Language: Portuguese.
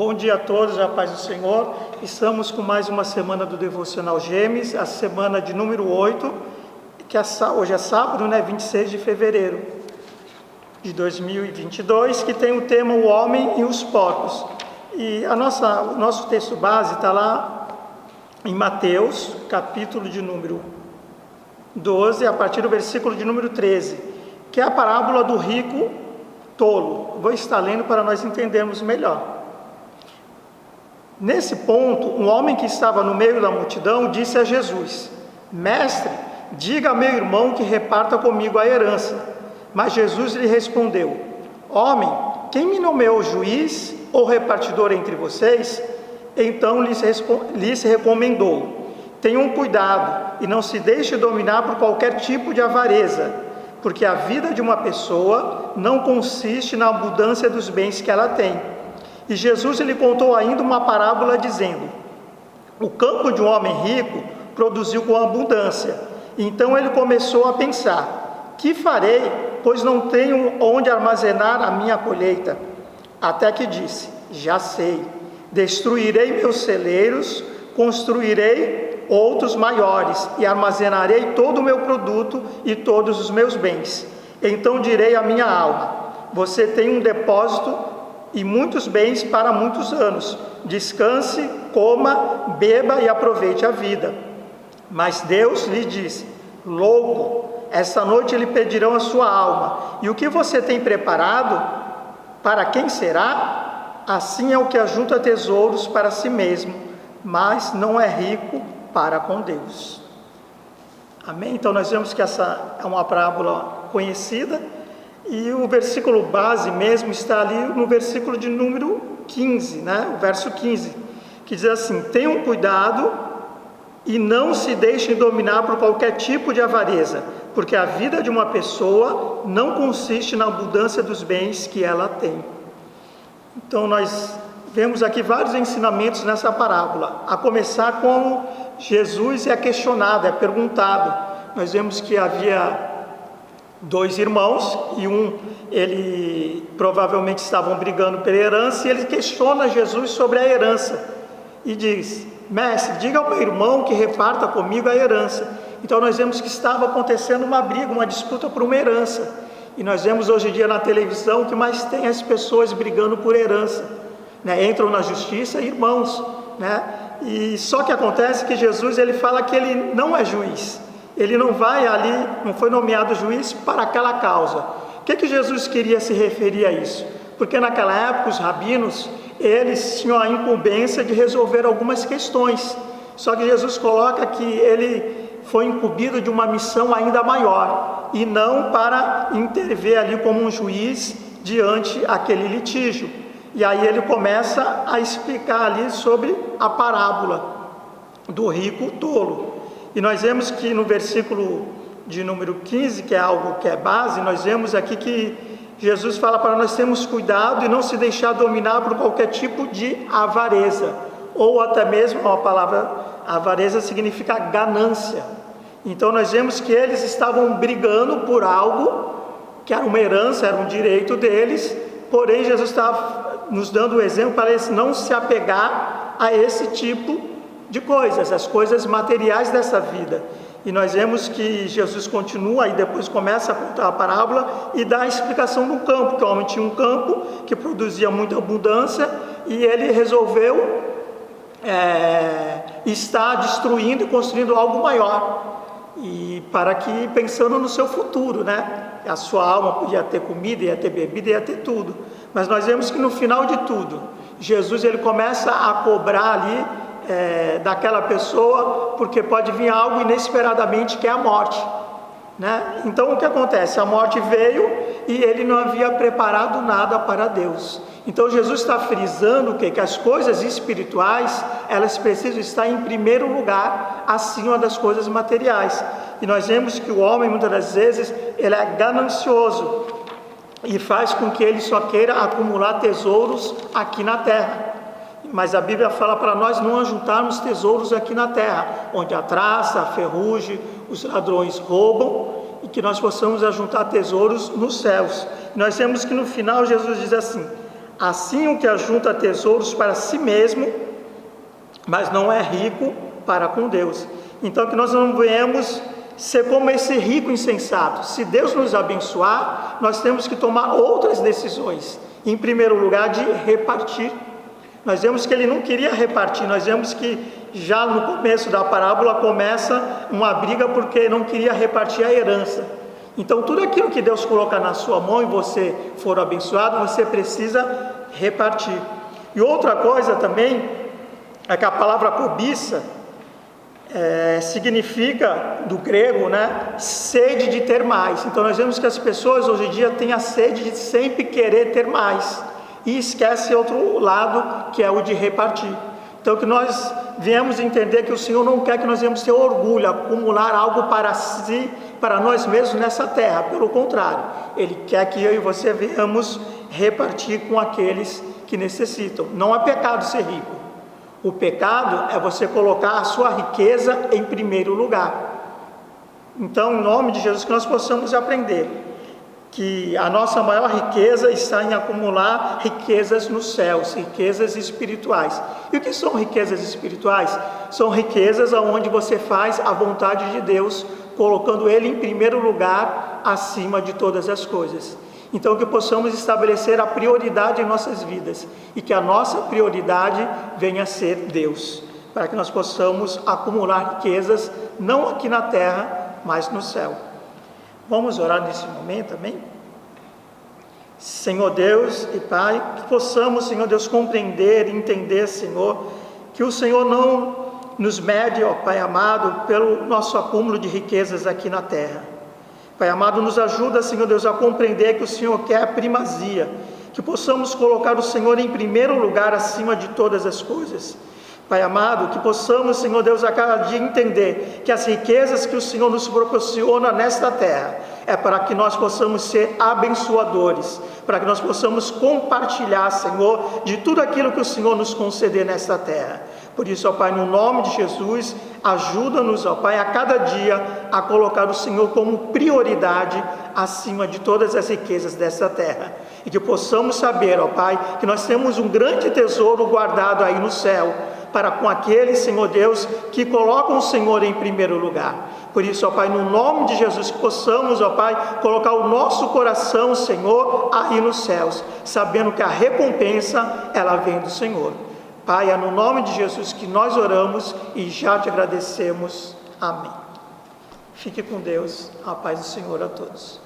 Bom dia a todos, a paz do Senhor. Estamos com mais uma semana do Devocional Gêmeos, a semana de número 8, que hoje é sábado, 26 de fevereiro de 2022, que tem o tema O Homem e os Porcos. E o nosso texto base está lá em Mateus, capítulo de número 12, a partir do versículo de número 13, que é a parábola do rico tolo. Vou estar lendo para nós entendermos melhor. Nesse ponto, um homem que estava no meio da multidão disse a Jesus: Mestre, diga a meu irmão que reparta comigo a herança. Mas Jesus lhe respondeu: Homem, quem me nomeou juiz ou repartidor entre vocês? Então lhes recomendou: Tenham cuidado e não se deixe dominar por qualquer tipo de avareza, porque a vida de uma pessoa não consiste na abundância dos bens que ela tem. E Jesus lhe contou ainda uma parábola dizendo: O campo de um homem rico produziu com abundância. Então ele começou a pensar: Que farei, pois não tenho onde armazenar a minha colheita? Até que disse: Já sei, destruirei meus celeiros, construirei outros maiores e armazenarei todo o meu produto e todos os meus bens. Então direi à minha alma: Você tem um depósito e muitos bens para muitos anos. Descanse, coma, beba e aproveite a vida. Mas Deus lhe disse: Louco, esta noite lhe pedirão a sua alma. E o que você tem preparado, para quem será? Assim é o que ajunta tesouros para si mesmo, mas não é rico para com Deus. Amém? Então nós vemos que essa é uma parábola conhecida. E o versículo base mesmo está ali no versículo de número 15, o verso 15, que diz assim: Tenham cuidado e não se deixem dominar por qualquer tipo de avareza, porque a vida de uma pessoa não consiste na abundância dos bens que ela tem. Então nós vemos aqui vários ensinamentos nessa parábola, a começar com Jesus é questionado, é perguntado. Nós vemos que havia dois irmãos, e ele provavelmente estavam brigando pela herança, e ele questiona Jesus sobre a herança, e diz: Mestre, diga ao meu irmão que reparta comigo a herança. Então nós vemos que estava acontecendo uma briga, uma disputa por uma herança, e nós vemos hoje em dia na televisão que mais tem as pessoas brigando por herança, entram na justiça irmãos, e só que acontece que Jesus ele fala que ele não é juiz. Ele não vai ali, não foi nomeado juiz para aquela causa. O que Jesus queria se referir a isso? Porque naquela época os rabinos, eles tinham a incumbência de resolver algumas questões. Só que Jesus coloca que ele foi incumbido de uma missão ainda maior, e não para intervir ali como um juiz diante aquele litígio. E aí ele começa a explicar ali sobre a parábola do rico tolo. E nós vemos que no versículo de número 15, que é algo que é base, nós vemos aqui que Jesus fala para nós termos cuidado e não se deixar dominar por qualquer tipo de avareza, ou até mesmo a palavra avareza significa ganância. Então nós vemos que eles estavam brigando por algo que era uma herança, era um direito deles, porém Jesus está nos dando o exemplo para eles não se apegar a esse tipo de coisas, as coisas materiais dessa vida. E nós vemos que Jesus continua e depois começa a contar a parábola e dá a explicação do campo, que o homem tinha um campo que produzia muita abundância, e ele resolveu estar destruindo e construindo algo maior, e para que, pensando no seu futuro, a sua alma podia ter comida, ia ter bebida, ia ter tudo. Mas nós vemos que no final de tudo, Jesus ele começa a cobrar ali daquela pessoa, porque pode vir algo inesperadamente, que é a morte, Então o que acontece? A morte veio e ele não havia preparado nada para Deus. Então Jesus está frisando o quê? Que as coisas espirituais, elas precisam estar em primeiro lugar, acima das coisas materiais. E nós vemos que o homem, muitas das vezes, ele é ganancioso, e faz com que ele só queira acumular tesouros aqui na terra. Mas a Bíblia fala para nós não ajuntarmos tesouros aqui na terra, onde a traça, a ferrugem, os ladrões roubam, e que nós possamos ajuntar tesouros nos céus. Nós vemos que no final Jesus diz assim: Assim, o que ajunta tesouros para si mesmo, mas não é rico para com Deus. Então, que nós não venhamos ser como esse rico insensato. Se Deus nos abençoar, nós temos que tomar outras decisões. Em primeiro lugar, de repartir. Nós vemos que ele não queria repartir, nós vemos que já no começo da parábola começa uma briga porque não queria repartir a herança. Então tudo aquilo que Deus coloca na sua mão e você for abençoado, você precisa repartir. E outra coisa também é que a palavra cobiça significa, do grego, sede de ter mais. Então nós vemos que as pessoas hoje em dia têm a sede de sempre querer ter mais e esquece outro lado, que é o de repartir. Então que nós viemos entender que o Senhor não quer que nós venhamos ter orgulho, acumular algo para si, para nós mesmos nessa terra. Pelo contrário, Ele quer que eu e você venhamos repartir com aqueles que necessitam. Não é pecado ser rico. O pecado é você colocar a sua riqueza em primeiro lugar. Então, em nome de Jesus, que nós possamos aprender que a nossa maior riqueza está em acumular riquezas nos céus, riquezas espirituais. E o que são riquezas espirituais? São riquezas onde você faz a vontade de Deus, colocando Ele em primeiro lugar, acima de todas as coisas. Então, que possamos estabelecer a prioridade em nossas vidas e que a nossa prioridade venha a ser Deus, para que nós possamos acumular riquezas, não aqui na terra, mas no céu. Vamos orar nesse momento, amém? Senhor Deus e Pai, que possamos, Senhor Deus, compreender e entender, Senhor, que o Senhor não nos mede, ó Pai amado, pelo nosso acúmulo de riquezas aqui na terra. Pai amado, nos ajuda, Senhor Deus, a compreender que o Senhor quer a primazia, que possamos colocar o Senhor em primeiro lugar acima de todas as coisas. Pai amado, que possamos, Senhor Deus, a cada dia entender que as riquezas que o Senhor nos proporciona nesta terra é para que nós possamos ser abençoadores, para que nós possamos compartilhar, Senhor, de tudo aquilo que o Senhor nos conceder nesta terra. Por isso, ó Pai, no nome de Jesus, ajuda-nos, ó Pai, a cada dia a colocar o Senhor como prioridade acima de todas as riquezas desta terra. E que possamos saber, ó Pai, que nós temos um grande tesouro guardado aí no céu, para com aqueles, Senhor Deus, que colocam o Senhor em primeiro lugar. Por isso, ó Pai, no nome de Jesus, que possamos, ó Pai, colocar o nosso coração, Senhor, aí nos céus, sabendo que a recompensa, ela vem do Senhor. Pai, é no nome de Jesus que nós oramos e já te agradecemos. Amém. Fique com Deus. A paz do Senhor a todos.